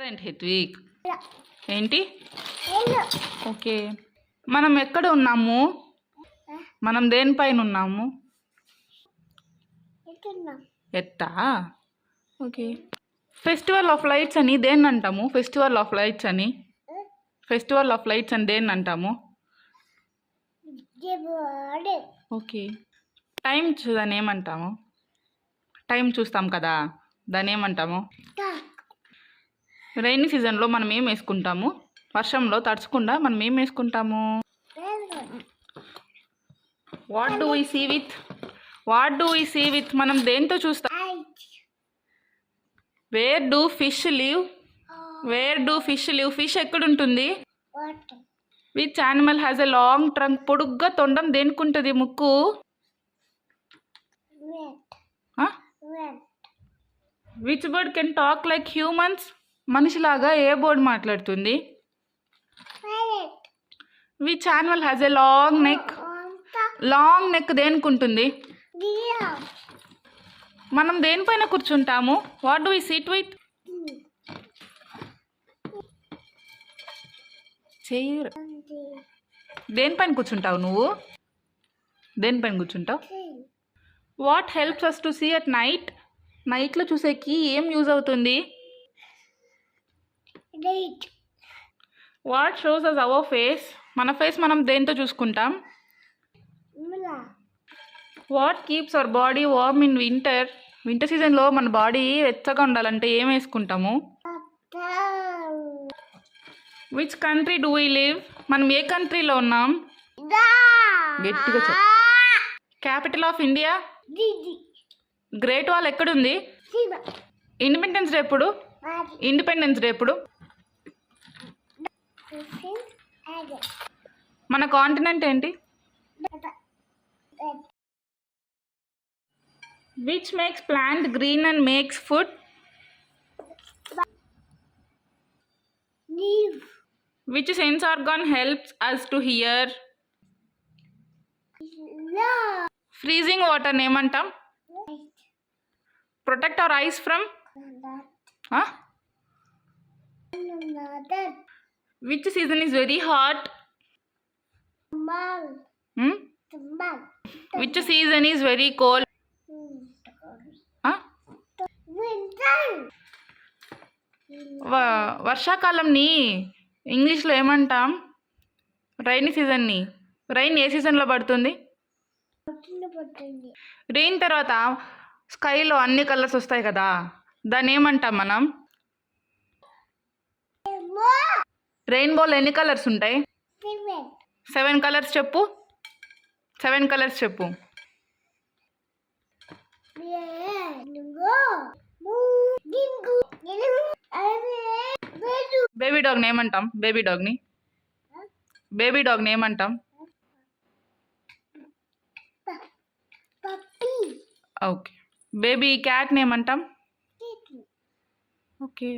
Excellent హిత్విక్. ఏంటి? Okay, మనం ఎక్కడ ఉన్నాము? మనం దేనిపైన ఉన్నాము? ఎట్టా? ఓకే. ఫెస్టివల్ ఆఫ్ లైట్స్ అని దేన్ని అంటాము? ఫెస్టివల్ ఆఫ్ లైట్స్ అని దేన్ని అంటాము? ఓకే. టైం దాన్ని ఏమంటాము? టైం చూస్తాం కదా, దాన్ని ఏమంటాము? రైనీ సీజన్లో మనం ఏం వేసుకుంటాము? వర్షంలో తడచకుండా మనం ఏం వేసుకుంటాము? What do we see with మనం దేంతో చూస్తాం? Where do fish live? Fish ఎక్కడుంటుంది? Which animal has a long trunk? పొడుగ్గా తొండం దేనికుంటుంది? ముక్కు. Which bird can talk like humans? మనిషిలాగా ఏ బర్డ్ మాట్లాడుతుంది? Which animal has a long neck దేనికుంటుంది? మనం దేనిపైన కూర్చుంటాము? What do we sit with? Chair. దేనిపైన కూర్చుంటావు నువ్వు? దేనిపైన కూర్చుంటావు? What helps us to see at night? నైట్లో చూసేకి ఏం యూజ్ అవుతుంది? What shows us our face? మన ఫేస్ మనం దేంతో చూసుకుంటాం? What keeps our body warm in winter సీజన్లో మన బాడీ వెచ్చగా ఉండాలంటే ఏం వేసుకుంటాము? Which country do we live? మనం ఏ కంట్రీలో ఉన్నాం? గట్టిగా చెప్పు. Capital of India? Great wall ఎక్కడుంది? ఇండిపెండెన్స్ డే ఎప్పుడు? మన కాంటినెంట్ ఏంటి? Which makes plant green and makes food? Which sense organ helps us to hear? Freezing water ఏమంటాం? Protect our eyes from? Which season is very hot? Which season is very cold? వర్షాకాలంని ఇంగ్లీష్లో ఏమంటాం? Rainy సీజన్ని. Rain ఏ సీజన్లో పడుతుంది? Rain తర్వాత స్కైలో అన్ని colours వస్తాయి కదా, దాన్ని ఏమంటాం మనం? రెయిన్బోలో ఎన్ని కలర్స్ ఉంటాయి? 7 కలర్స్ చెప్పు. 7 కలర్స్ చెప్పు. బేబీ డాగ్ని ఏమంటాం? బేబీ డాగ్ని ఏమంటాం? ఓకే. బేబీ క్యాట్ని ఏమంటాం? ఓకే.